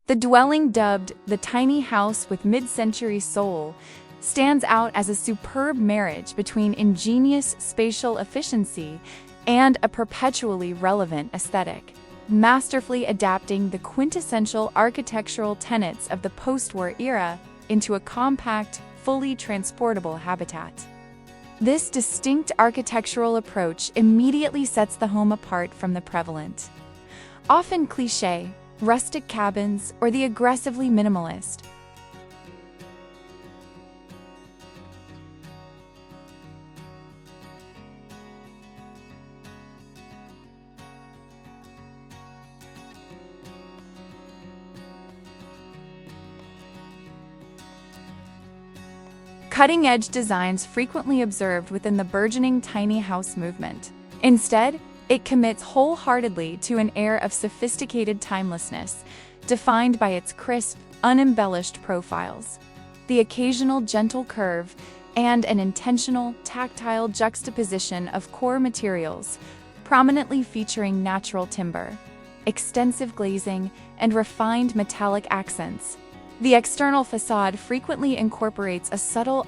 The dwelling, dubbed the tiny house with mid-century soul, stands out as a superb marriage between ingenious spatial efficiency and a perpetually relevant aesthetic, masterfully adapting the quintessential architectural tenets of the post-war era into a compact, fully transportable habitat. This distinct architectural approach immediately sets the home apart from the prevalent, often cliché, rustic cabins or the aggressively minimalist. Cutting-edge designs frequently observed within the burgeoning tiny house movement. Instead, it commits wholeheartedly to an air of sophisticated timelessness, defined by its crisp, unembellished profiles, the occasional gentle curve, and an intentional, tactile juxtaposition of core materials, prominently featuring natural timber, extensive glazing, and refined metallic accents. The external facade frequently incorporates a subtle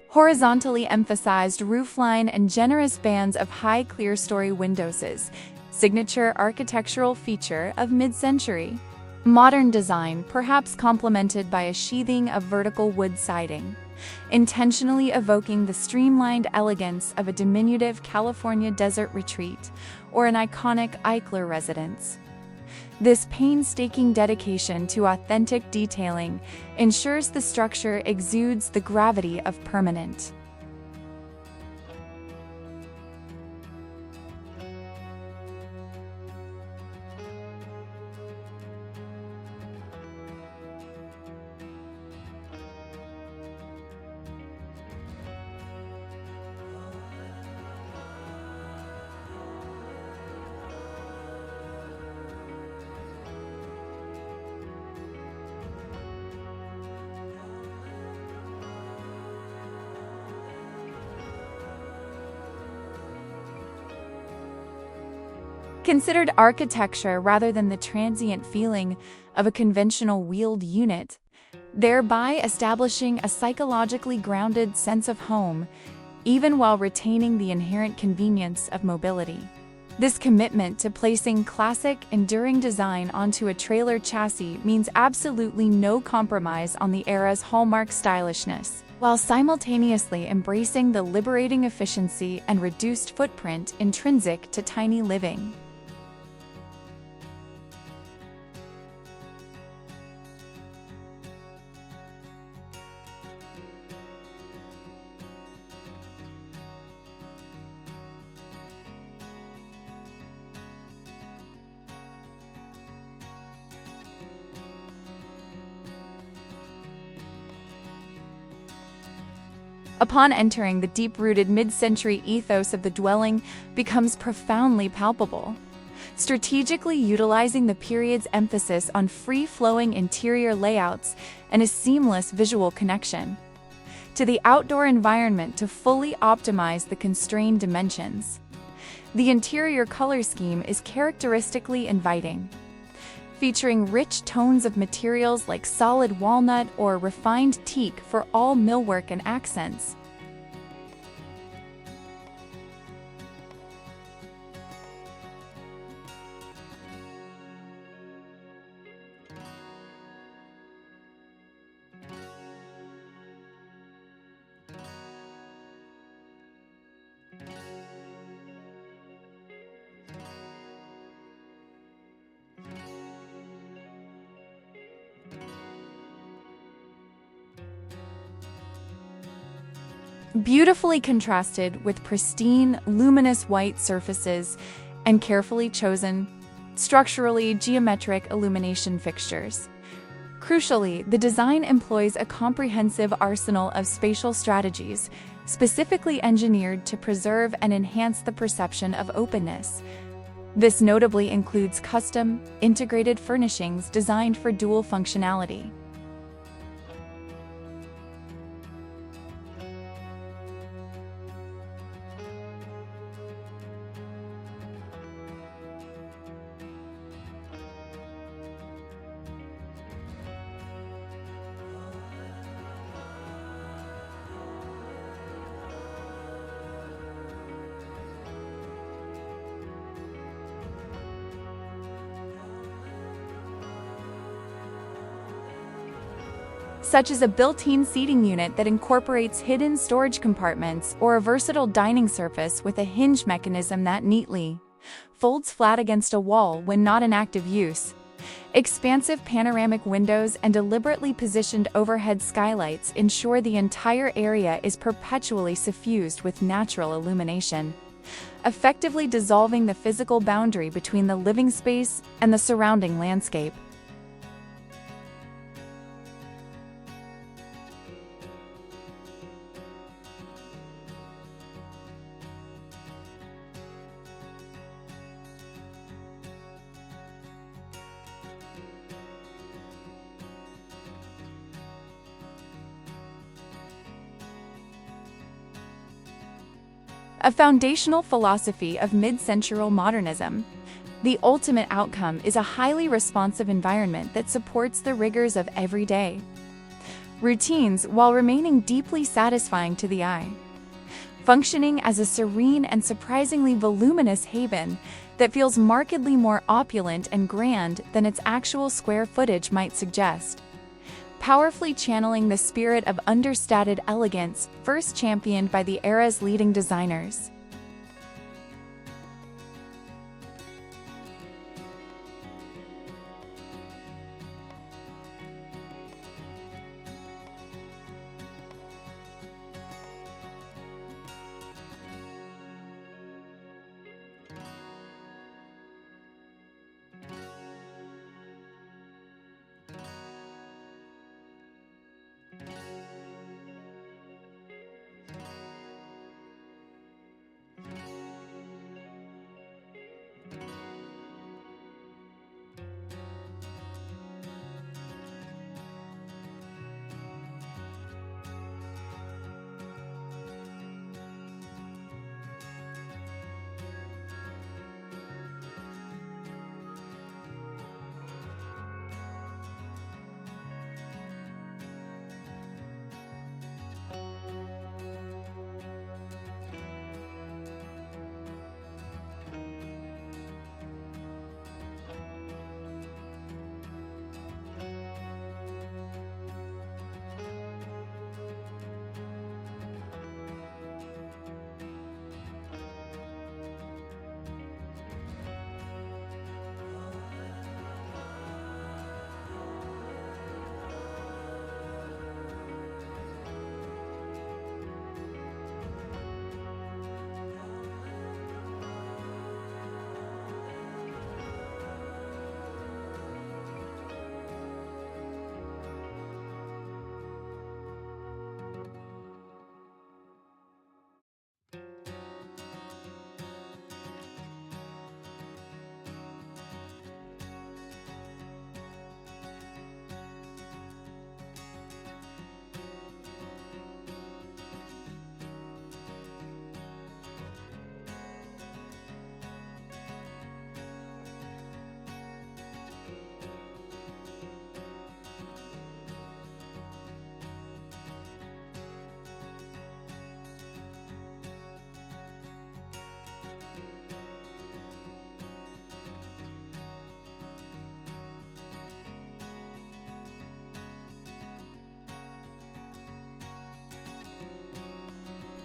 horizontally emphasized roofline and generous bands of high clear-story windows, signature architectural feature of mid-century. Modern design, perhaps complemented by a sheathing of vertical wood siding, intentionally evoking the streamlined elegance of a diminutive California desert retreat or an iconic Eichler residence. This painstaking dedication to authentic detailing ensures the structure exudes the gravity of permanent. Considered architecture rather than the transient feeling of a conventional wheeled unit, thereby establishing a psychologically grounded sense of home, even while retaining the inherent convenience of mobility. This commitment to placing classic, enduring design onto a trailer chassis means absolutely no compromise on the era's hallmark stylishness, while simultaneously embracing the liberating efficiency and reduced footprint intrinsic to tiny living. Upon entering, the deep-rooted mid-century ethos of the dwelling becomes profoundly palpable, strategically utilizing the period's emphasis on free-flowing interior layouts and a seamless visual connection to the outdoor environment to fully optimize the constrained dimensions. The interior color scheme is characteristically inviting, featuring rich tones of materials like solid walnut or refined teak for all millwork and accents. Beautifully contrasted with pristine, luminous white surfaces and carefully chosen, structurally geometric illumination fixtures. Crucially, the design employs a comprehensive arsenal of spatial strategies, specifically engineered to preserve and enhance the perception of openness. This notably includes custom, integrated furnishings designed for dual functionality. Such as a built-in seating unit that incorporates hidden storage compartments or a versatile dining surface with a hinge mechanism that neatly folds flat against a wall when not in active use. Expansive panoramic windows and deliberately positioned overhead skylights ensure the entire area is perpetually suffused with natural illumination, effectively dissolving the physical boundary between the living space and the surrounding landscape. A foundational philosophy of mid-century modernism. The ultimate outcome is a highly responsive environment that supports the rigors of everyday routines while remaining deeply satisfying to the eye, functioning as a serene and surprisingly voluminous haven that feels markedly more opulent and grand than its actual square footage might suggest. Powerfully channeling the spirit of understated elegance first championed by the era's leading designers.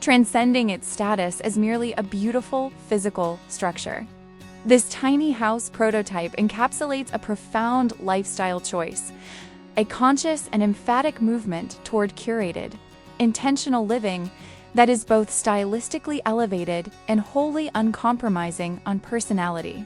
Transcending its status as merely a beautiful physical structure. This tiny house prototype encapsulates a profound lifestyle choice, a conscious and emphatic movement toward curated, intentional living that is both stylistically elevated and wholly uncompromising on personality.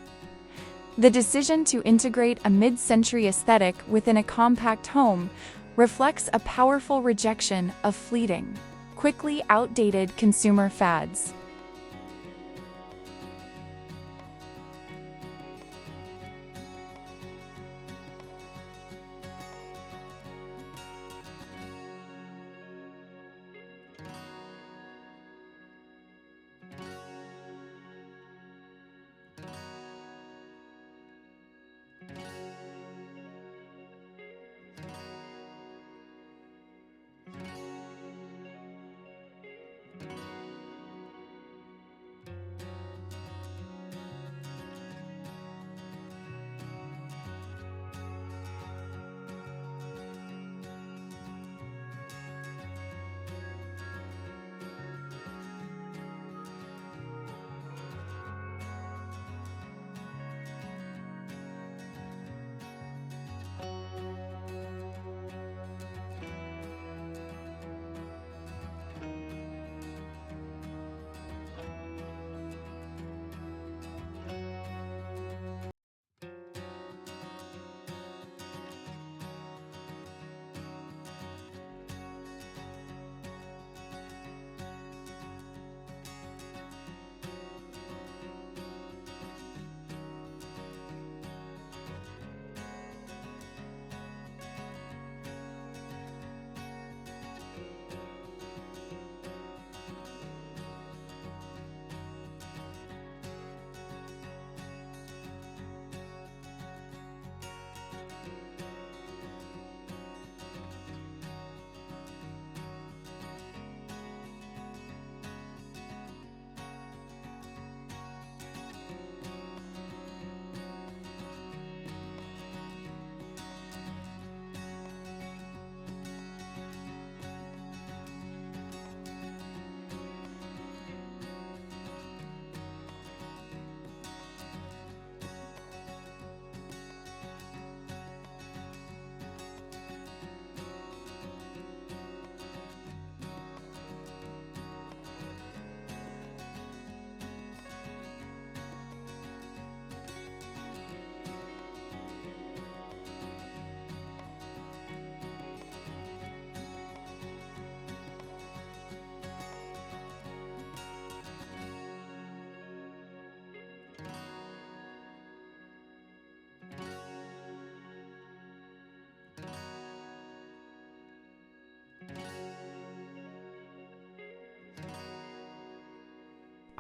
The decision to integrate a mid-century aesthetic within a compact home reflects a powerful rejection of fleeting, quickly outdated consumer fads.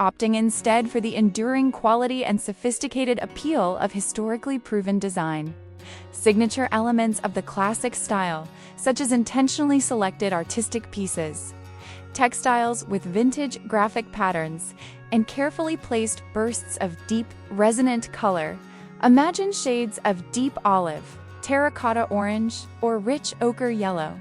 Opting instead for the enduring quality and sophisticated appeal of historically proven design. Signature elements of the classic style, such as intentionally selected artistic pieces, textiles with vintage graphic patterns, and carefully placed bursts of deep, resonant color. Imagine shades of deep olive, terracotta orange, or rich ochre yellow.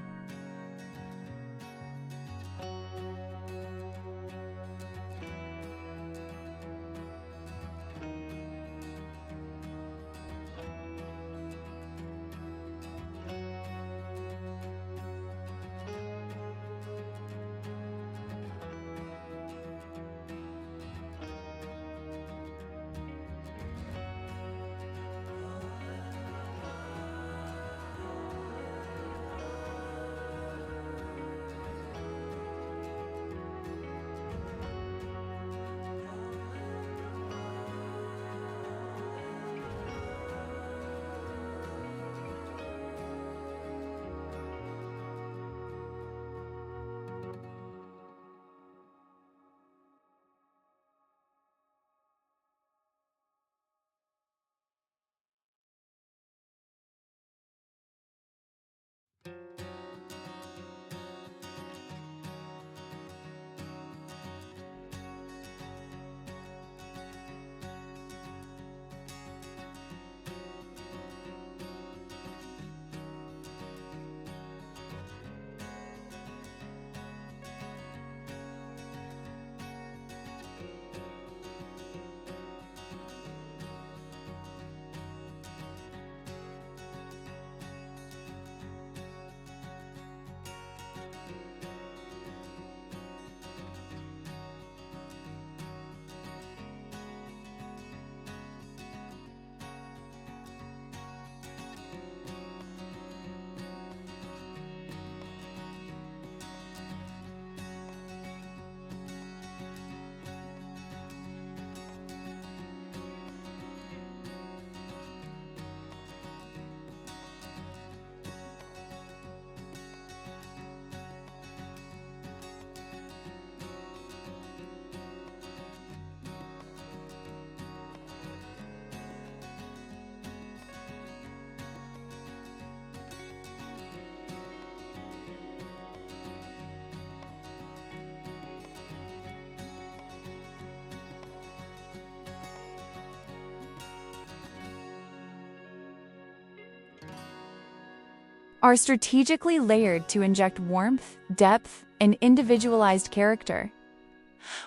are strategically layered to inject warmth, depth, and individualized character.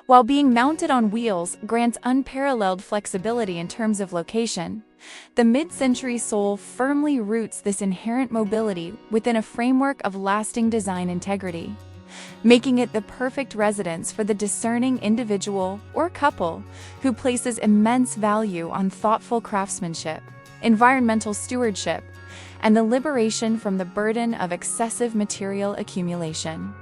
While being mounted on wheels grants unparalleled flexibility in terms of location, the mid-century Soul firmly roots this inherent mobility within a framework of lasting design integrity, making it the perfect residence for the discerning individual or couple who places immense value on thoughtful craftsmanship, environmental stewardship, and the liberation from the burden of excessive material accumulation.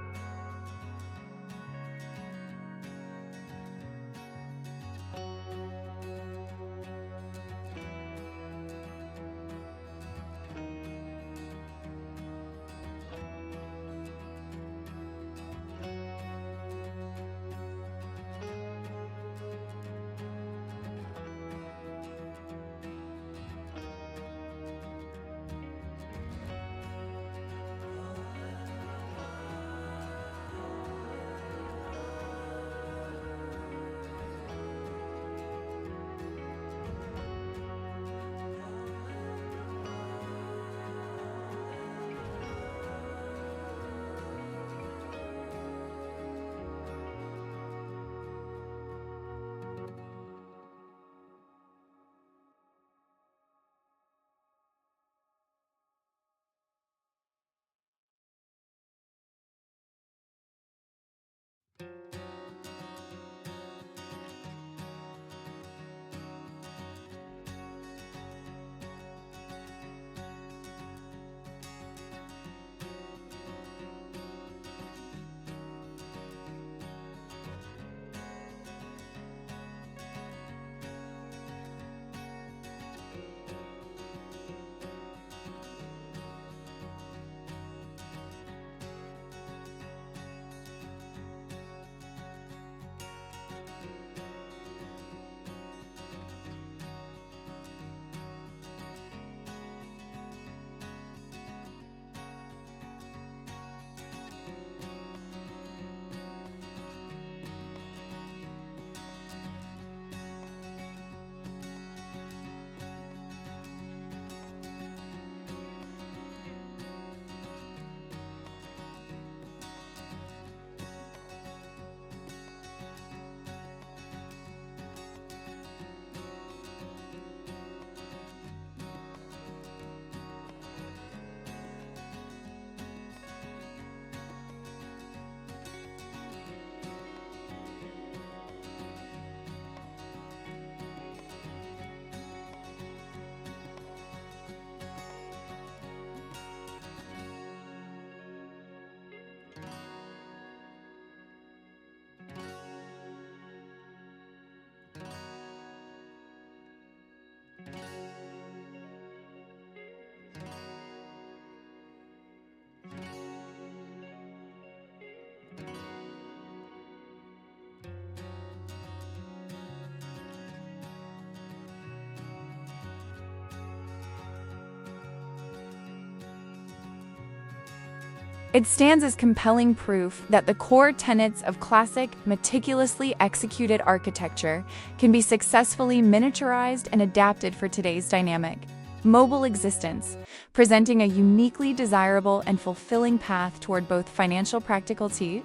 It stands as compelling proof that the core tenets of classic, meticulously executed architecture can be successfully miniaturized and adapted for today's dynamic, mobile existence, presenting a uniquely desirable and fulfilling path toward both financial practicality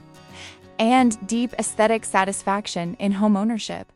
and deep aesthetic satisfaction in homeownership.